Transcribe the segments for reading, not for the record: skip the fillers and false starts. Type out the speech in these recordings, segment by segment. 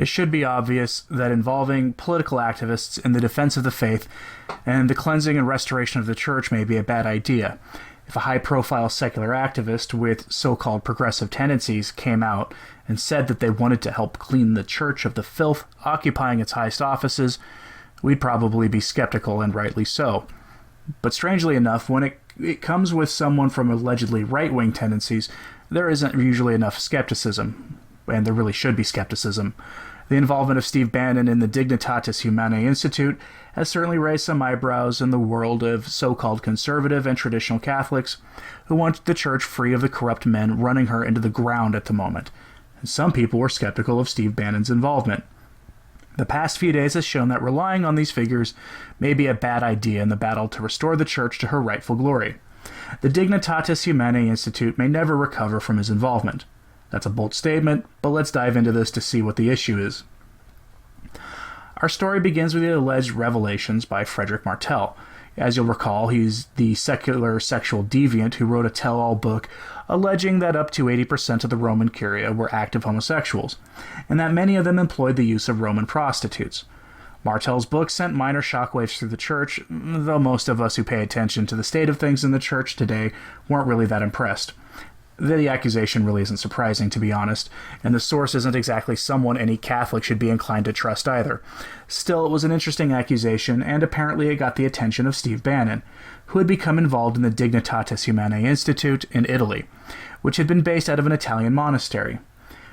It should be obvious that involving political activists in the defense of the faith and the cleansing and restoration of the church may be a bad idea. If a high-profile secular activist with so-called progressive tendencies came out and said that they wanted to help clean the church of the filth occupying its highest offices, we'd probably be skeptical, and rightly so. But strangely enough, when it comes with someone from allegedly right-wing tendencies, there isn't usually enough skepticism, and there really should be skepticism. The involvement of Steve Bannon in the Dignitatis Humanae Institute has certainly raised some eyebrows in the world of so-called conservative and traditional Catholics who want the church free of the corrupt men running her into the ground at the moment. And some people were skeptical of Steve Bannon's involvement. The past few days has shown that relying on these figures may be a bad idea in the battle to restore the church to her rightful glory. The Dignitatis Humanae Institute may never recover from his involvement. That's a bold statement, but let's dive into this to see what the issue is. Our story begins with the alleged revelations by Frederick Martel. As you'll recall, he's the secular sexual deviant who wrote a tell-all book alleging that up to 80% of the Roman Curia were active homosexuals, and that many of them employed the use of Roman prostitutes. Martel's book sent minor shockwaves through the church, though most of us who pay attention to the state of things in the church today weren't really that impressed. The accusation really isn't surprising, to be honest, and the source isn't exactly someone any Catholic should be inclined to trust either. Still, it was an interesting accusation, and apparently it got the attention of Steve Bannon, who had become involved in the Dignitatis Humanae Institute in Italy, which had been based out of an Italian monastery.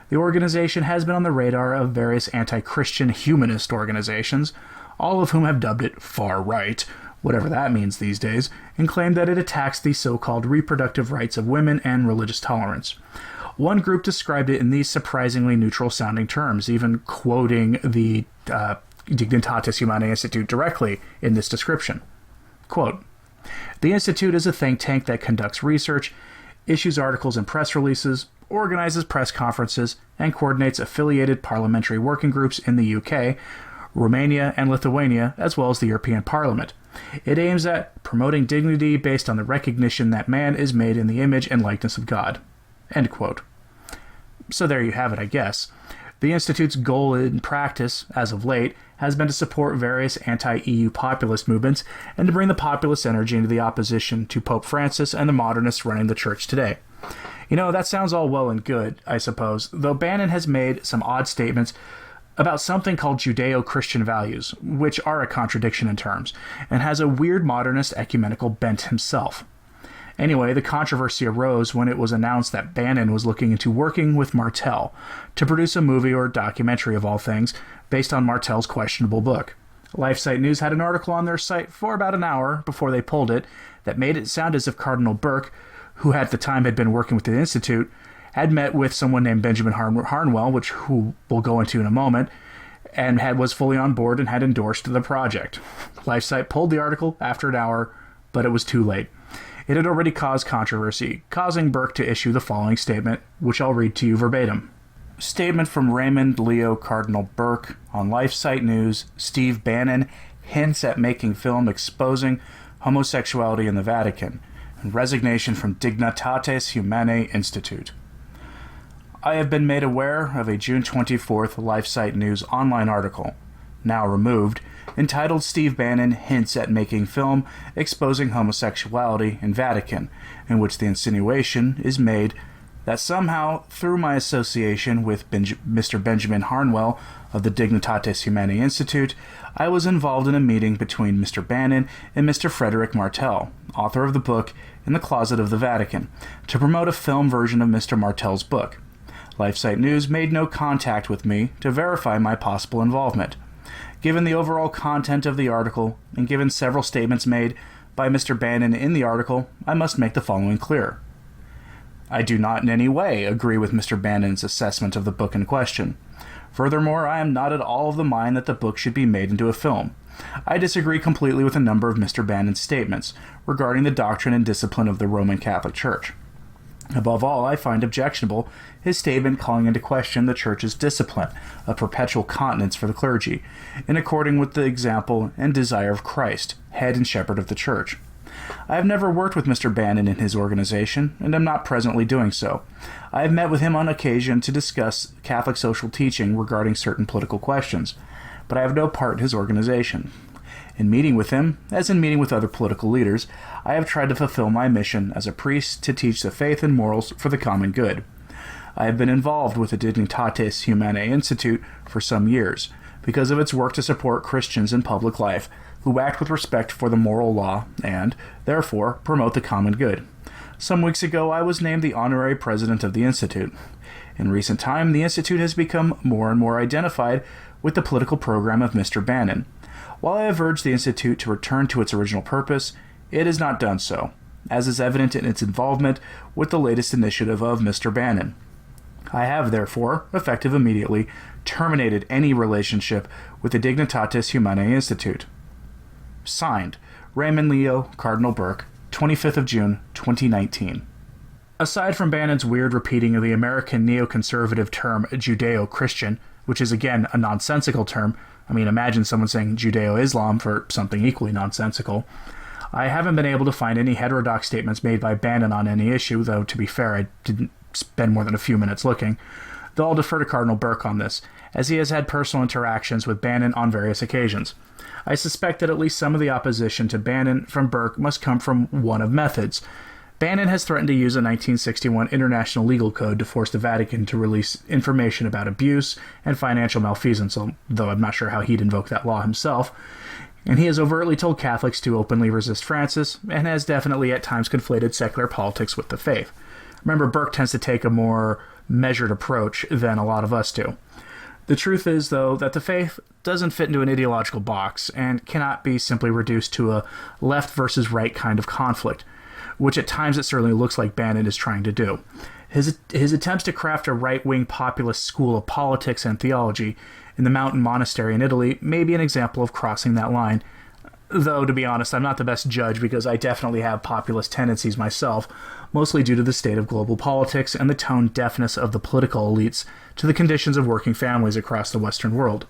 The organization has been on the radar of various anti-Christian humanist organizations, all of whom have dubbed it far-right, whatever that means these days, and claim that it attacks the so-called reproductive rights of women and religious tolerance. One group described it in these surprisingly neutral-sounding terms, even quoting the Dignitatis Humanae Institute directly in this description. Quote, "The Institute is a think tank that conducts research, issues articles and press releases, organizes press conferences, and coordinates affiliated parliamentary working groups in the UK, Romania, and Lithuania, as well as the European Parliament. It aims at promoting dignity based on the recognition that man is made in the image and likeness of God." End quote. So there you have it, I guess. The Institute's goal in practice, as of late, has been to support various anti-EU populist movements and to bring the populist energy into the opposition to Pope Francis and the modernists running the church today. You know, that sounds all well and good, I suppose, though Bannon has made some odd statements about something called Judeo-Christian values, which are a contradiction in terms, and has a weird modernist ecumenical bent himself. Anyway, the controversy arose when it was announced that Bannon was looking into working with Martel to produce a movie or documentary of all things based on Martel's questionable book. LifeSite News had an article on their site for about an hour before they pulled it that made it sound as if Cardinal Burke, who at the time had been working with the Institute, had met with someone named Benjamin Harnwell, who we'll go into in a moment, and was fully on board and had endorsed the project. LifeSite pulled the article after an hour, but it was too late. It had already caused controversy, causing Burke to issue the following statement, which I'll read to you verbatim. Statement from Raymond Leo Cardinal Burke on LifeSite News. Steve Bannon hints at making film exposing homosexuality in the Vatican, and resignation from Dignitatis Humanae Institute. I have been made aware of a June 24th LifeSite News online article, now removed, entitled Steve Bannon Hints at Making Film Exposing Homosexuality in Vatican, in which the insinuation is made that somehow, through my association with Mr. Benjamin Harnwell of the Dignitatis Humanae Institute, I was involved in a meeting between Mr. Bannon and Mr. Frederick Martel, author of the book In the Closet of the Vatican, to promote a film version of Mr. Martel's book. LifeSite News made no contact with me to verify my possible involvement. Given the overall content of the article, and given several statements made by Mr. Bannon in the article, I must make the following clear. I do not in any way agree with Mr. Bannon's assessment of the book in question. Furthermore, I am not at all of the mind that the book should be made into a film. I disagree completely with a number of Mr. Bannon's statements regarding the doctrine and discipline of the Roman Catholic Church. Above all, I find objectionable his statement calling into question the Church's discipline of perpetual continence for the clergy, in according with the example and desire of Christ, head and shepherd of the Church. I have never worked with Mr. Bannon in his organization, and am not presently doing so. I have met with him on occasion to discuss Catholic social teaching regarding certain political questions, but I have no part in his organization. In meeting with him, as in meeting with other political leaders, I have tried to fulfill my mission as a priest to teach the faith and morals for the common good. I have been involved with the Dignitatis Humanae Institute for some years, because of its work to support Christians in public life who act with respect for the moral law and, therefore, promote the common good. Some weeks ago, I was named the honorary president of the Institute. In recent time, the Institute has become more and more identified with the political program of Mr. Bannon. While I have urged the Institute to return to its original purpose, it has not done so, as is evident in its involvement with the latest initiative of Mr. Bannon. I have, therefore, effective immediately, terminated any relationship with the Dignitatis Humanae Institute. Signed, Raymond Leo, Cardinal Burke, 25th of June, 2019. Aside from Bannon's weird repeating of the American neoconservative term Judeo-Christian, which is again a nonsensical term, I mean, imagine someone saying Judeo-Islam for something equally nonsensical, I haven't been able to find any heterodox statements made by Bannon on any issue, though, to be fair, I didn't spend more than a few minutes looking, though I'll defer to Cardinal Burke on this, as he has had personal interactions with Bannon on various occasions. I suspect that at least some of the opposition to Bannon from Burke must come from one of methods. Bannon has threatened to use a 1961 international legal code to force the Vatican to release information about abuse and financial malfeasance, though I'm not sure how he'd invoke that law himself. And he has overtly told Catholics to openly resist Francis, and has definitely at times conflated secular politics with the faith. Remember, Burke tends to take a more measured approach than a lot of us do. The truth is, though, that the faith doesn't fit into an ideological box and cannot be simply reduced to a left versus right kind of conflict, which at times it certainly looks like Bannon is trying to do. His attempts to craft a right-wing populist school of politics and theology in the mountain monastery in Italy may be an example of crossing that line, though, to be honest, I'm not the best judge because I definitely have populist tendencies myself, mostly due to the state of global politics and the tone deafness of the political elites to the conditions of working families across the Western world.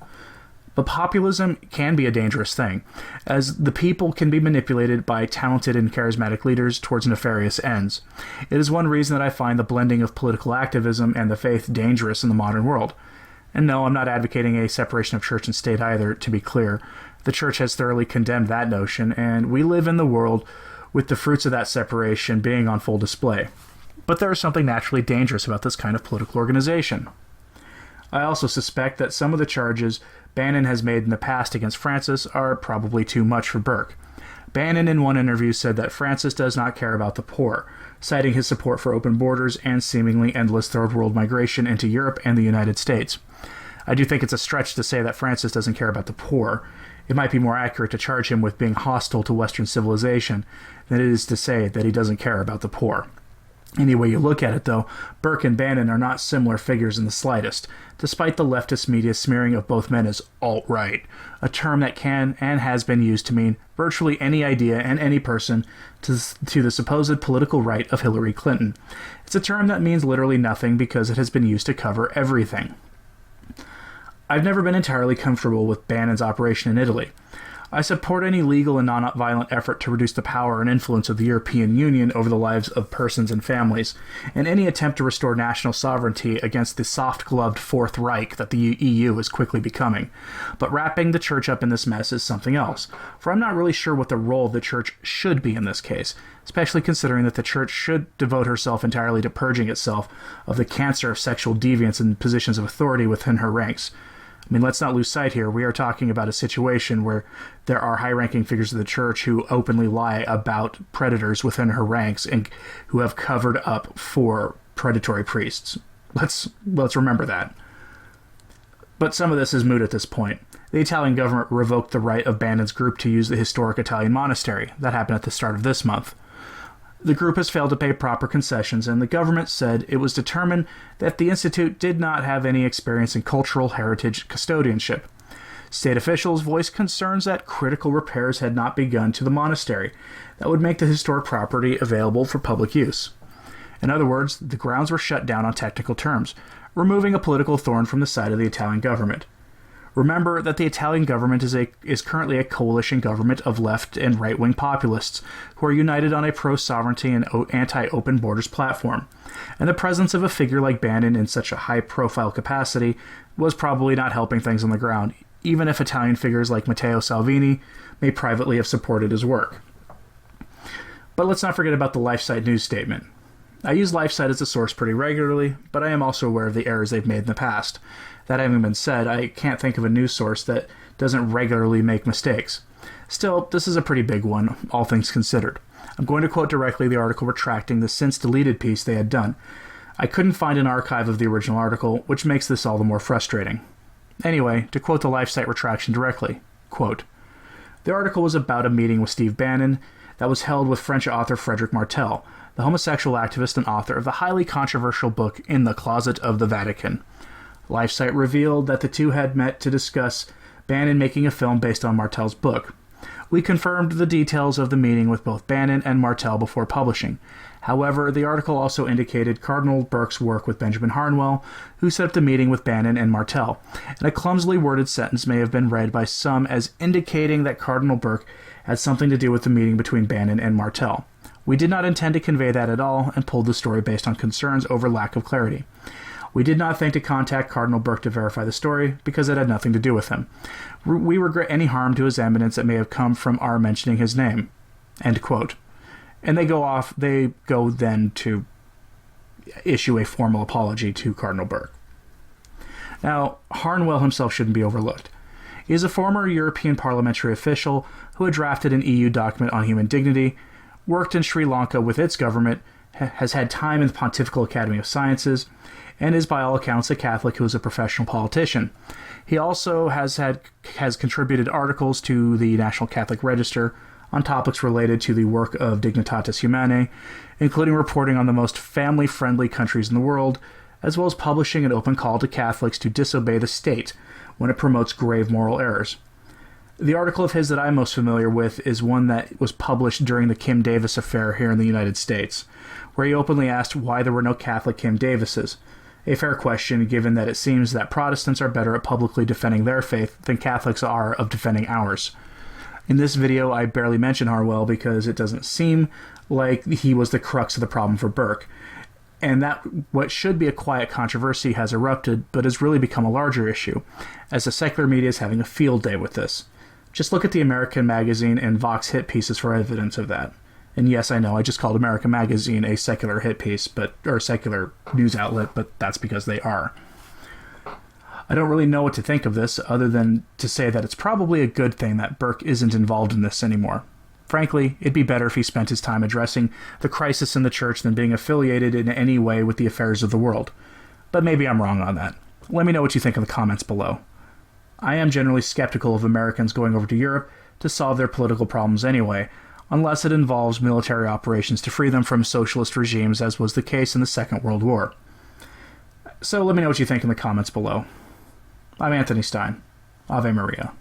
But populism can be a dangerous thing, as the people can be manipulated by talented and charismatic leaders towards nefarious ends. It is one reason that I find the blending of political activism and the faith dangerous in the modern world. And no, I'm not advocating a separation of church and state either, to be clear. The church has thoroughly condemned that notion, and we live in the world with the fruits of that separation being on full display. But there is something naturally dangerous about this kind of political organization. I also suspect that some of the charges Bannon has made in the past against Francis are probably too much for Burke. Bannon in one interview said that Francis does not care about the poor, citing his support for open borders and seemingly endless third world migration into Europe and the United States. I do think it's a stretch to say that Francis doesn't care about the poor. It might be more accurate to charge him with being hostile to Western civilization than it is to say that he doesn't care about the poor. Any way you look at it, though, Burke and Bannon are not similar figures in the slightest, despite the leftist media smearing of both men as alt-right, a term that can and has been used to mean virtually any idea and any person to the supposed political right of Hillary Clinton. It's a term that means literally nothing because it has been used to cover everything. I've never been entirely comfortable with Bannon's operation in Italy. I support any legal and non-violent effort to reduce the power and influence of the European Union over the lives of persons and families, and any attempt to restore national sovereignty against the soft-gloved Fourth Reich that the EU is quickly becoming. But wrapping the church up in this mess is something else, for I'm not really sure what the role of the church should be in this case, especially considering that the church should devote herself entirely to purging itself of the cancer of sexual deviance and positions of authority within her ranks. I mean, let's not lose sight here. We are talking about a situation where there are high-ranking figures of the church who openly lie about predators within her ranks and who have covered up for predatory priests. Let's remember that. But some of this is moot at this point. The Italian government revoked the right of Bannon's group to use the historic Italian monastery. That happened at the start of this month. The group has failed to pay proper concessions, and the government said it was determined that the Institute did not have any experience in cultural heritage custodianship. State officials voiced concerns that critical repairs had not begun to the monastery that would make the historic property available for public use. In other words, the grounds were shut down on technical terms, removing a political thorn from the side of the Italian government. Remember that the Italian government is currently a coalition government of left and right-wing populists who are united on a pro-sovereignty and anti-open borders platform. And the presence of a figure like Bannon in such a high-profile capacity was probably not helping things on the ground, even if Italian figures like Matteo Salvini may privately have supported his work. But let's not forget about the LifeSite news statement. I use LifeSite as a source pretty regularly, but I am also aware of the errors they've made in the past. That having been said, I can't think of a news source that doesn't regularly make mistakes. Still, this is a pretty big one, all things considered. I'm going to quote directly the article retracting the since-deleted piece they had done. I couldn't find an archive of the original article, which makes this all the more frustrating. Anyway, to quote the LifeSite retraction directly, quote, "The article was about a meeting with Steve Bannon that was held with French author Frédéric Martel, the homosexual activist and author of the highly controversial book In the Closet of the Vatican. LifeSite revealed that the two had met to discuss Bannon making a film based on Martel's book. We confirmed the details of the meeting with both Bannon and Martel before publishing. However, the article also indicated Cardinal Burke's work with Benjamin Harnwell, who set up the meeting with Bannon and Martel, and a clumsily worded sentence may have been read by some as indicating that Cardinal Burke had something to do with the meeting between Bannon and Martel. We did not intend to convey that at all and pulled the story based on concerns over lack of clarity. We did not think to contact Cardinal Burke to verify the story because it had nothing to do with him. We regret any harm to his eminence that may have come from our mentioning his name." End quote. And they go then to issue a formal apology to Cardinal Burke. Now, Harnwell himself shouldn't be overlooked. He is a former European parliamentary official who had drafted an EU document on human dignity, worked in Sri Lanka with its government, has had time in the Pontifical Academy of Sciences, and is by all accounts a Catholic who is a professional politician. He also has contributed articles to the National Catholic Register on topics related to the work of Dignitatis Humanae, including reporting on the most family-friendly countries in the world, as well as publishing an open call to Catholics to disobey the state when it promotes grave moral errors. The article of his that I'm most familiar with is one that was published during the Kim Davis affair here in the United States, where he openly asked why there were no Catholic Kim Davises. A fair question, given that it seems that Protestants are better at publicly defending their faith than Catholics are of defending ours. In this video, I barely mention Harnwell because it doesn't seem like he was the crux of the problem for Burke, and that what should be a quiet controversy has erupted, but has really become a larger issue, as the secular media is having a field day with this. Just look at the American Magazine and Vox hit pieces for evidence of that. And yes, I know, I just called American Magazine a secular hit piece, or secular news outlet, but that's because they are. I don't really know what to think of this, other than to say that it's probably a good thing that Burke isn't involved in this anymore. Frankly, it'd be better if he spent his time addressing the crisis in the church than being affiliated in any way with the affairs of the world. But maybe I'm wrong on that. Let me know what you think in the comments below. I am generally skeptical of Americans going over to Europe to solve their political problems anyway, unless it involves military operations to free them from socialist regimes, as was the case in the Second World War. So let me know what you think in the comments below. I'm Anthony Stine. Ave Maria.